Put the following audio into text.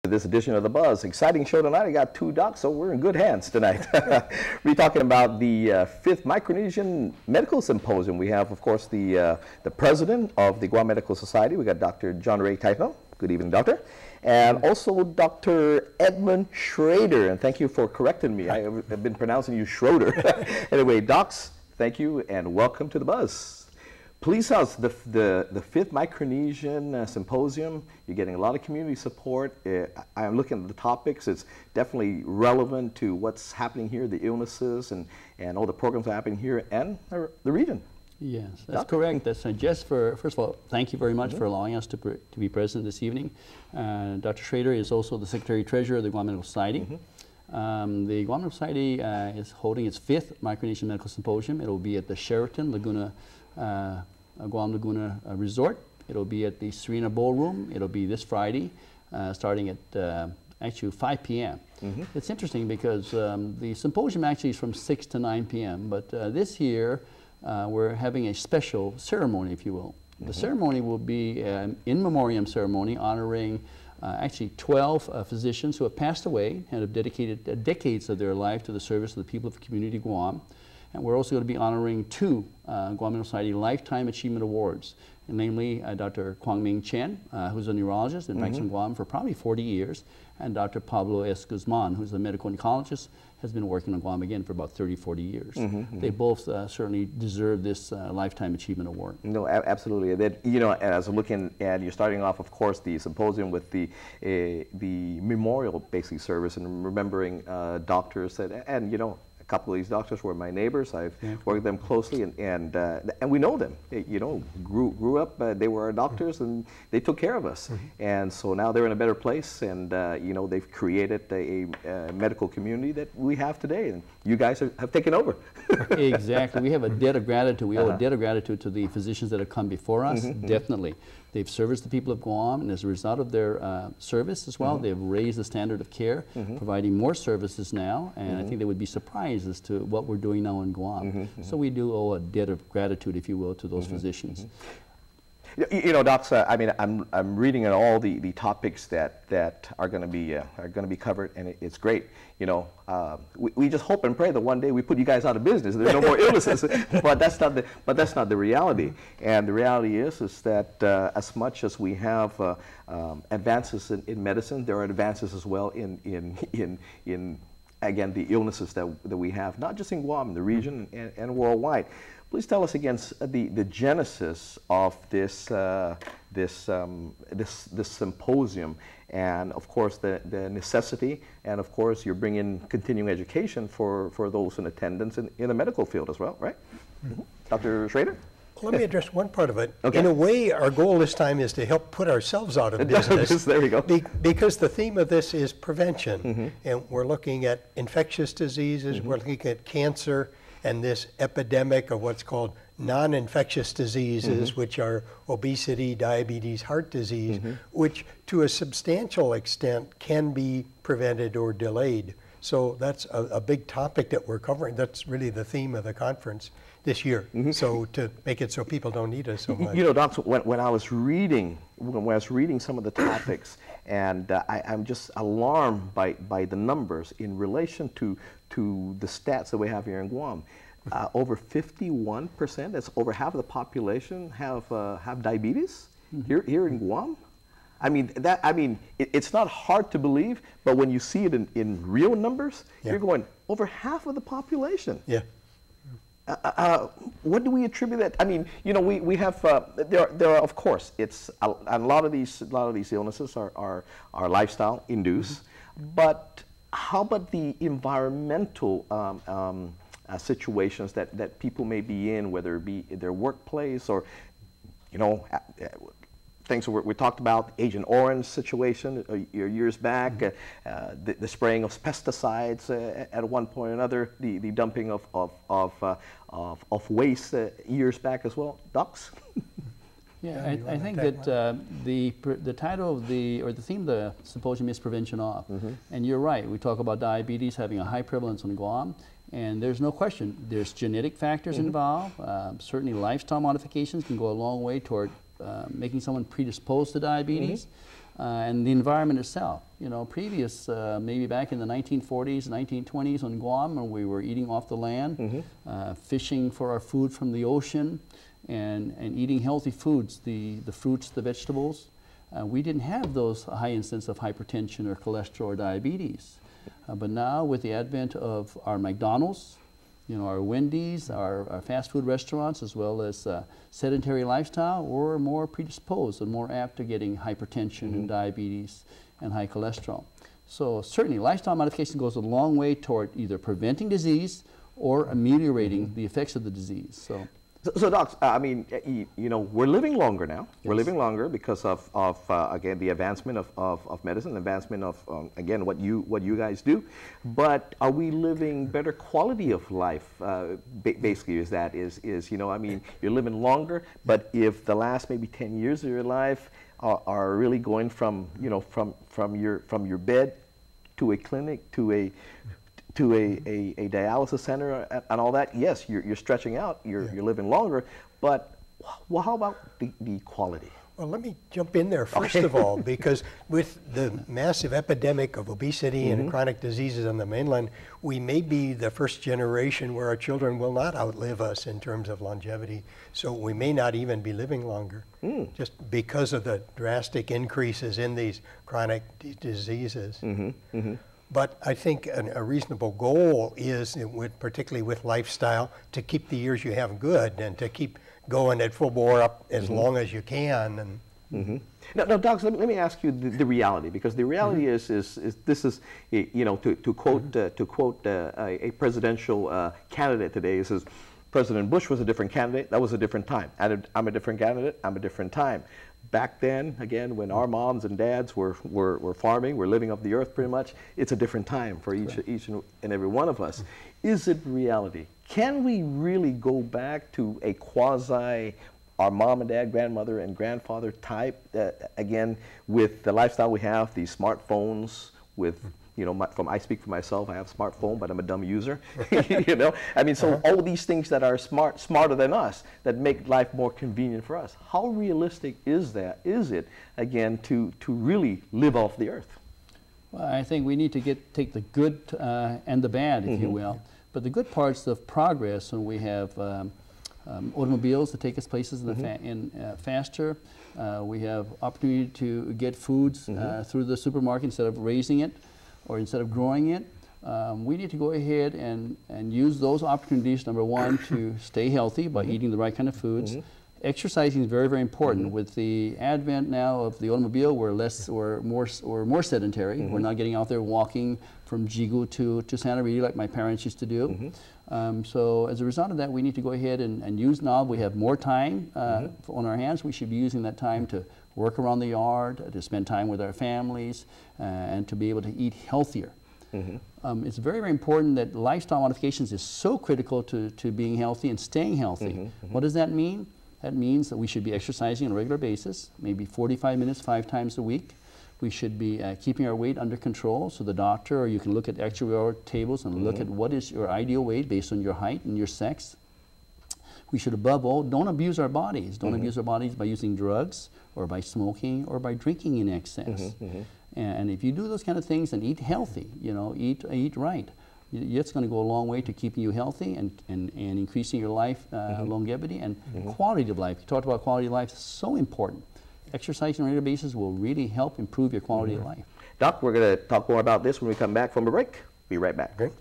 this edition of The Buzz. Exciting show tonight. I got two docs, so we're in good hands tonight. We're talking about the fifth Micronesian Medical Symposium. We have, of course, the president of the Guam Medical Society. We got Dr. John Ray Taito. Good evening, doctor. And also Dr. Edmund Schrader. And thank you for correcting me. I have been pronouncing you Schroeder. Anyway, docs, thank you and welcome to The Buzz. Please tell us, the fifth Micronesian Symposium, you're getting a lot of community support. I'm looking at the topics. It's definitely relevant to what's happening here, the illnesses and all the programs that are happening here and the region. Yes, that's correct. That's Jess, first of all, thank you very much for allowing us to be present this evening. Dr. Schrader is also the Secretary-Treasurer of the Guam Medical Society. The Guam Medical Society is holding its fifth Micronesian Medical Symposium. It will be at the Sheraton Laguna Guam Laguna Resort. It'll be at the Serena Ballroom. It'll be this Friday, starting at actually 5 p.m. It's interesting because the symposium actually is from 6 to 9 p.m. But this year we're having a special ceremony, if you will. The ceremony will be an in memoriam ceremony honoring actually 12 physicians who have passed away and have dedicated decades of their life to the service of the people of Community Guam. And we're also going to be honoring two Guam Medical Society Lifetime Achievement Awards, and namely Dr. Kwang Ming Chen, who's a neurologist, been practicing in Guam for probably 40 years, and Dr. Pablo S. Guzman, who's a medical oncologist, has been working on Guam again for about 30, 40 years. They both certainly deserve this Lifetime Achievement Award. No, absolutely. That, you know, as I'm looking at, you're starting off, of course, the symposium with the memorial basically service and remembering doctors that, and you know, a couple of these doctors were my neighbors. I've worked with them closely, and we know them. They, you know, grew up. They were our doctors, and they took care of us. And so now they're in a better place, and you know, they've created a medical community that we have today, and you guys have taken over. Exactly. We have a debt of gratitude. We owe a debt of gratitude to the physicians that have come before us. Definitely. They've serviced the people of Guam, and as a result of their service as well, they've raised the standard of care, providing more services now, and I think they would be surprised as to what we're doing now in Guam. So we do owe a debt of gratitude, if you will, to those physicians. You know, docs, I mean, I'm reading at all the topics that are going to be covered, and it's great. You know, we just hope and pray that one day we put you guys out of business. There's no more illnesses, but that's not the reality. And the reality is that as much as we have advances in medicine, there are advances as well in again the illnesses that we have, not just in Guam, in the region and worldwide. Please tell us again the genesis of this symposium, and of course the necessity, and of course you're bringing continuing education for those in attendance in the medical field as well, right? Dr. Schrader? Let me address one part of it. In a way, our goal this time is to help put ourselves out of business. There we go. Because the theme of this is prevention, and we're looking at infectious diseases, we're looking at cancer, and this epidemic of what's called non-infectious diseases, which are obesity, diabetes, heart disease, which to a substantial extent can be prevented or delayed. So that's a big topic that we're covering. That's really the theme of the conference this year. So to make it so people don't need us so much. You know, docs, when I was reading some of the topics, and I'm just alarmed by the numbers in relation to the stats that we have here in Guam. Over 51%, that's over half of the population, have diabetes here in Guam. I mean, it's not hard to believe, but when you see it in real numbers, you're going, over half of the population. What do we attribute that? I mean, you know, we have there are, of course, it's a lot of these illnesses are lifestyle induced, but how about the environmental situations that people may be in, whether it be in their workplace or, you know, things we talked about, Agent Orange situation years back, the spraying of pesticides at one point or another, the dumping of waste years back as well. Docs? Yeah, I think that the title of or the theme of the symposium is Prevention Off. And you're right, we talk about diabetes having a high prevalence on Guam, and there's no question, there's genetic factors involved. Certainly lifestyle modifications can go a long way toward making someone predisposed to diabetes. and the environment itself. You know, previous, maybe back in the 1940s, 1920s on Guam, when we were eating off the land, fishing for our food from the ocean, and eating healthy foods, the fruits, the vegetables, we didn't have those high incidence of hypertension or cholesterol or diabetes. But now with the advent of our McDonald's, you know, our Wendy's, our fast food restaurants, as well as sedentary lifestyle, we're more predisposed and more apt to getting hypertension and diabetes and high cholesterol. So certainly lifestyle modification goes a long way toward either preventing disease or ameliorating the effects of the disease. So docs, I mean, you know, we're living longer now. Yes. We're living longer because of again, the advancement of medicine, advancement of, again, what you guys do. But are we living better quality of life? Basically, is, you know, I mean, you're living longer, but if the last maybe 10 years of your life are really going from, you know, from your bed to a clinic to a dialysis center and all that, yes, you're stretching out, you're living longer, but well, how about the quality? Well, let me jump in there first of all, because with the massive epidemic of obesity and chronic diseases on the mainland, we may be the first generation where our children will not outlive us in terms of longevity. So we may not even be living longer, just because of the drastic increases in these chronic diseases. But I think a reasonable goal is, particularly with lifestyle, to keep the years you have good and to keep going at full bore up as long as you can. And Now, docs, let me ask you the reality, because the reality is this is, you know, to quote a presidential candidate today, it says, President Bush was a different candidate. That was a different time. I'm a different candidate. I'm a different time. Back then, again, when our moms and dads were farming, we're living off the earth pretty much, it's a different time for each and every one of us. Is it reality? Can we really go back to a quasi our mom and dad, grandmother and grandfather type, again, with the lifestyle we have, these smartphones, with, you know, I speak for myself, I have a smartphone, but I'm a dumb user, you know? I mean, so all these things that are smarter than us, that make life more convenient for us. How realistic is it, again, to really live off the earth? Well, I think we need to take the good and the bad, if you will. But the good parts of progress, when we have automobiles that take us places faster. We have opportunity to get foods through the supermarket instead of raising it or instead of growing it. We need to go ahead and use those opportunities, number one, to stay healthy by eating the right kind of foods. Exercising is very, very important. With the advent now of the automobile, we're more sedentary. We're not getting out there walking from Jigu to Santa Rita like my parents used to do. So as a result of that, we need to go ahead and use now. We have more time on our hands. We should be using that time to work around the yard, to spend time with our families, and to be able to eat healthier. It's very, very important that lifestyle modifications is so critical to being healthy and staying healthy. What does that mean? That means that we should be exercising on a regular basis, maybe 45 minutes 5 times a week. We should be keeping our weight under control, so the doctor, or you can look at actuarial tables and look at what is your ideal weight based on your height and your sex. We should, above all, don't abuse our bodies. Don't abuse our bodies by using drugs or by smoking or by drinking in excess. And if you do those kind of things and eat healthy, you know, eat right, it's going to go a long way to keeping you healthy and increasing your life longevity and quality of life. You talked about quality of life, so important. Exercising on a regular basis will really help improve your quality of life. Doc, we're going to talk more about this when we come back from a break. Be right back. Okay.